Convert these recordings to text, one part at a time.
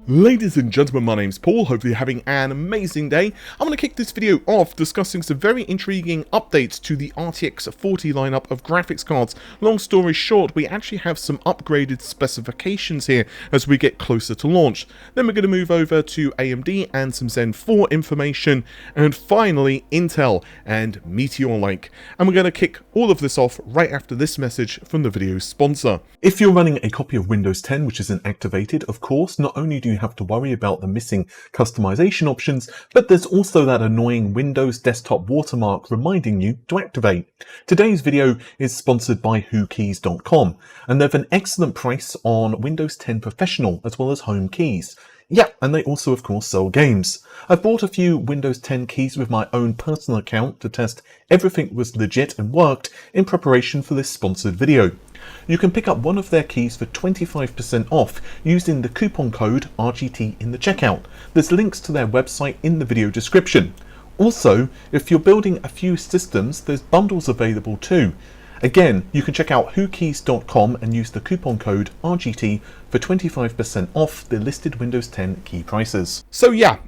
Ladies and gentlemen, my name's Paul, hopefully you're having an amazing day. I'm going to kick this video off discussing some very intriguing updates to the RTX 40 lineup of graphics cards. Long story short, we actually have some upgraded specifications here as we get closer to launch. Then we're going to move over to AMD and some Zen 4 information, and finally Intel and Meteor Lake. And we're going to kick all of this off right after this message from the video's sponsor. If you're running a copy of Windows 10 which isn't activated, of course, not only do you have to worry about the missing customization options, but there's also that annoying Windows desktop watermark reminding you to activate. Today's video is sponsored by WhoKeys.com, and they have an excellent price on Windows 10 Professional as well as home keys. Yeah, and they also of course sell games. I've bought a few Windows 10 keys with my own personal account to test everything was legit and worked in preparation for this sponsored video. You can pick up one of their keys for 25% off using the coupon code RGT in the checkout. There's links to their website in the video description. Also, if you're building a few systems, there's bundles available too. Again, you can check out WhoKeys.com and use the coupon code RGT for 25% off the listed Windows 10 key prices. So yeah,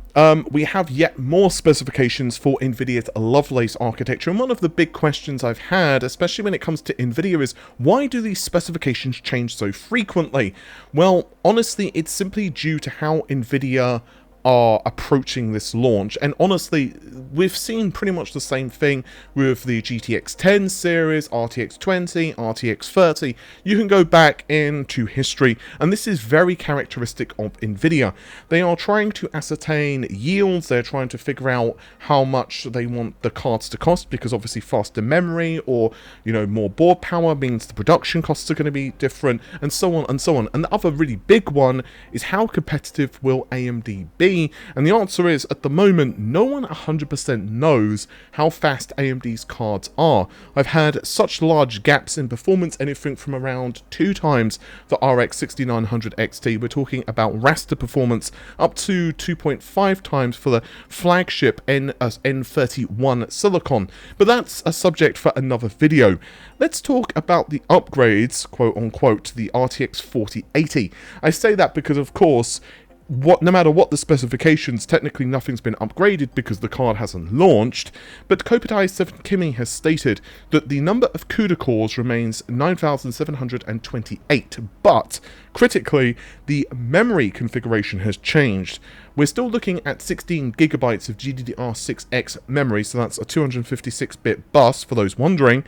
we have yet more specifications for Nvidia's Lovelace architecture, and one of the big questions I've had, especially when it comes to Nvidia, is why do these specifications change so frequently? Well, honestly, it's simply due to how Nvidia are approaching this launch, and honestly we've seen pretty much the same thing with the GTX 10 series, RTX 20, RTX 30. You can go back into history, and this is very characteristic of Nvidia. They are trying to ascertain yields, they're trying to figure out how much they want the cards to cost, because obviously faster memory or more board power means the production costs are going to be different, and so on and so on. And the other really big one is how competitive will AMD be? And the answer is, at the moment, no one 100% knows how fast AMD's cards are. I've had such large gaps in performance, anything from around 2 times the RX 6900 XT. We're talking about raster performance up to 2.5 times for the flagship N31 Silicon. But that's a subject for another video. Let's talk about the upgrades, quote unquote, to the RTX 4080. I say that because, of course, no matter what the specifications, technically nothing's been upgraded because the card hasn't launched, but Kopitai 7 Kimi has stated that the number of CUDA cores remains 9,728, but critically, the memory configuration has changed. We're still looking at 16 gigabytes of GDDR6X memory, so that's a 256-bit bus for those wondering,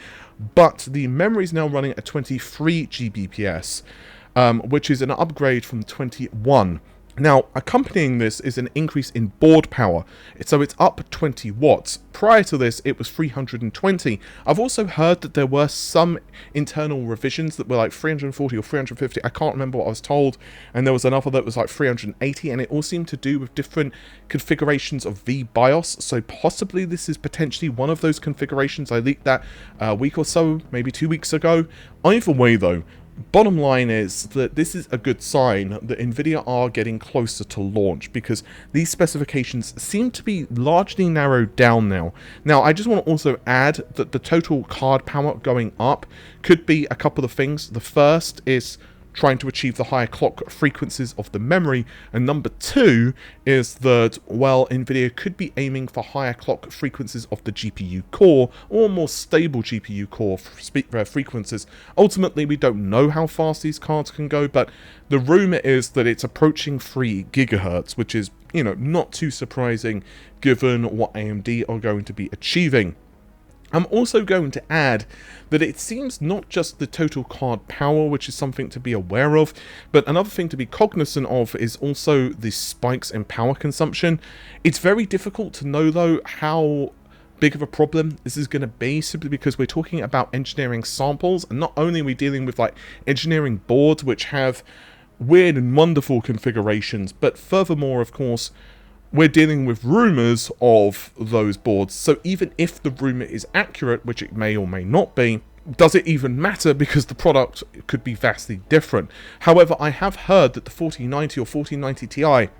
but the memory is now running at 23 Gbps, which is an upgrade from 21. Now, accompanying this is an increase in board power, so it's up 20 watts. Prior to this, it was 320. I've also heard that there were some internal revisions that were like 340 or 350, I can't remember what I was told, and there was another that was like 380, and it all seemed to do with different configurations of VBIOS, so possibly this is potentially one of those configurations. I leaked that a week or so, maybe 2 weeks ago. Either way though, bottom line is that this is a good sign that Nvidia are getting closer to launch, because these specifications seem to be largely narrowed down now. Now, I just want to also add that the total card power going up could be a couple of things. The first is trying to achieve the higher clock frequencies of the memory, and number 2 is that, well, Nvidia could be aiming for higher clock frequencies of the GPU core, or more stable GPU core frequencies. Ultimately, we don't know how fast these cards can go, but the rumor is that it's approaching 3 gigahertz, which is, not too surprising given what AMD are going to be achieving. I'm also going to add that it seems not just the total card power, which is something to be aware of, but another thing to be cognizant of is also the spikes in power consumption. It's very difficult to know, though, how big of a problem this is going to be, simply because we're talking about engineering samples, and not only are we dealing with like engineering boards which have weird and wonderful configurations, but furthermore, of course, we're dealing with rumors of those boards. So even if the rumor is accurate, which it may or may not be, does it even matter, because the product could be vastly different? However, I have heard that the 4090 or 4090 Ti,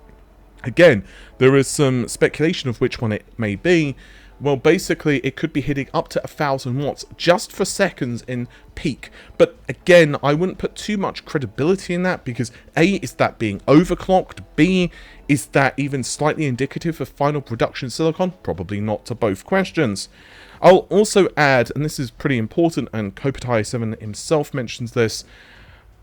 again, there is some speculation of which one it may be, Well, basically, it could be hitting up to 1,000 watts just for seconds in peak. But again, I wouldn't put too much credibility in that because A, is that being overclocked? B, is that even slightly indicative of final production silicon? Probably not to both questions. I'll also add, and this is pretty important, and Kopitai7 himself mentions this,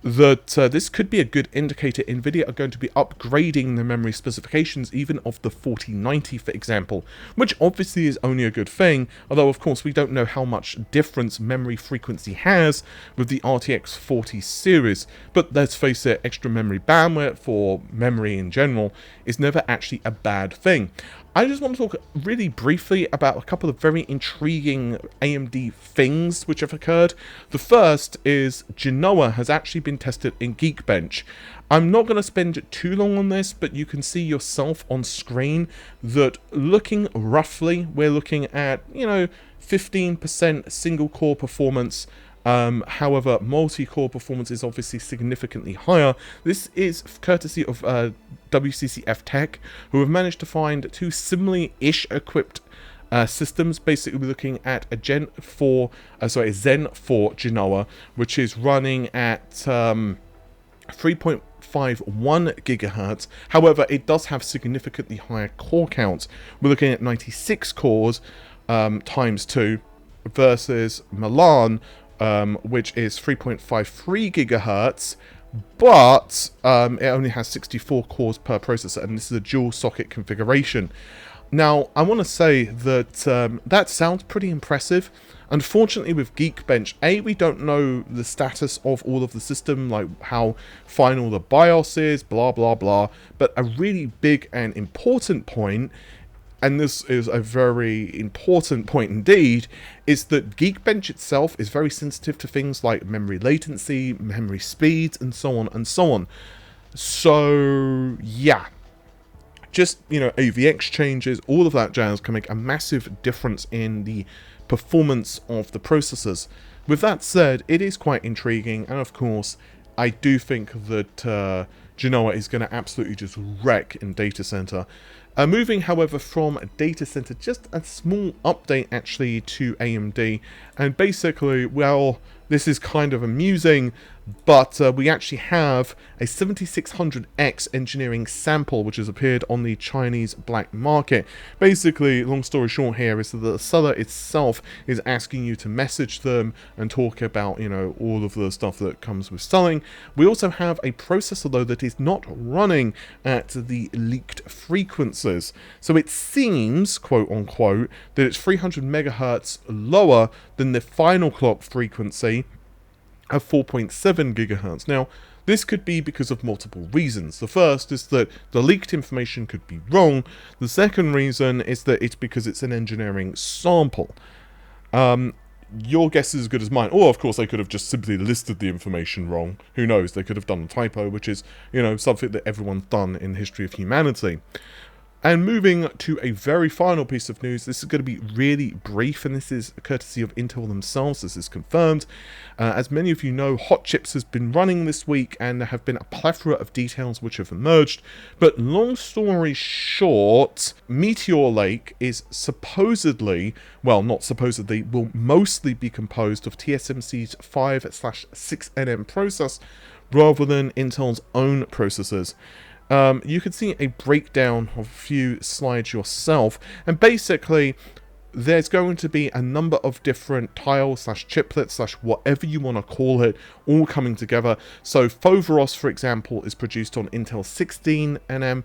that this could be a good indicator Nvidia are going to be upgrading the memory specifications even of the 4090, for example, which obviously is only a good thing, although of course we don't know how much difference memory frequency has with the RTX 40 series, but let's face it, extra memory bandwidth for memory in general is never actually a bad thing. I just want to talk really briefly about a couple of very intriguing AMD things which have occurred. The first is Genoa has actually been tested in Geekbench. I'm not going to spend too long on this, but you can see yourself on screen that looking roughly, we're looking at, 15% single core performance. However, multi-core performance is obviously significantly higher. This is courtesy of WCCF Tech, who have managed to find two similarly-ish equipped systems. Basically, we're looking at a Zen 4 Genoa, which is running at 3.51 gigahertz. However, it does have significantly higher core counts. We're looking at 96 cores times 2 versus Milan, which is 3.53 gigahertz, but it only has 64 cores per processor, and this is a dual socket configuration. Now, I want to say that that sounds pretty impressive. Unfortunately, with Geekbench, A, we don't know the status of all of the system, like how final the BIOS is, blah, blah, blah. But a really big and important point, and this is a very important point indeed, is that Geekbench itself is very sensitive to things like memory latency, memory speeds, and so on and so on. So, yeah. Just, AVX changes, all of that jazz can make a massive difference in the performance of the processors. With that said, it is quite intriguing, and of course, I do think that Genoa is going to absolutely just wreck in data center. Moving, however, from data center, just a small update actually to AMD, and basically, well, this is kind of amusing, but we actually have a 7600X engineering sample which has appeared on the Chinese black market. Basically, long story short here is that the seller itself is asking you to message them and talk about, all of the stuff that comes with selling. We also have a processor, though, that is not running at the leaked frequencies. So it seems, quote unquote, that it's 300 megahertz lower than the final clock frequency of 4.7 gigahertz. Now, this could be because of multiple reasons. The first is that the leaked information could be wrong. The second reason is that it's because it's an engineering sample. Your guess is as good as mine. Or, of course, they could have just simply listed the information wrong. Who knows? They could have done a typo, which is, something that everyone's done in the history of humanity. And moving to a very final piece of news, this is going to be really brief, and this is courtesy of Intel themselves. This is confirmed. As many of you know, Hot Chips has been running this week, and there have been a plethora of details which have emerged. But long story short, Meteor Lake is supposedly, well, not supposedly, will mostly be composed of TSMC's 5/6nm process rather than Intel's own processors. You can see a breakdown of a few slides yourself, and basically there's going to be a number of different tiles slash chiplets slash whatever you want to call it all coming together. So Foveros, for example, is produced on Intel 16nm,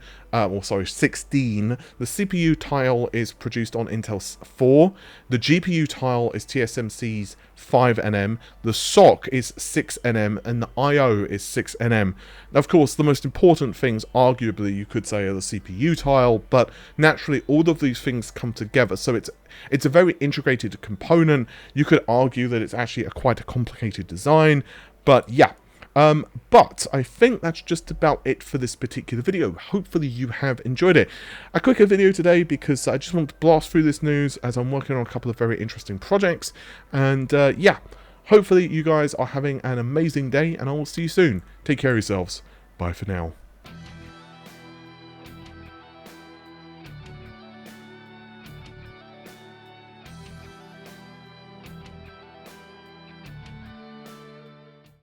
16. The CPU tile is produced on Intel 4. The GPU tile is TSMC's 5nm. The SoC is 6nm, and the I/O is 6nm. Now, of course, the most important things, arguably, you could say, are the CPU tile, but naturally, all of these things come together. So it's a very integrated component. You could argue that it's actually quite a complicated design, but yeah. But I think that's just about it for this particular video. Hopefully you have enjoyed it. A quicker video today because I just want to blast through this news as I'm working on a couple of very interesting projects. And yeah, hopefully you guys are having an amazing day, and I will see you soon. Take care of yourselves. Bye for now.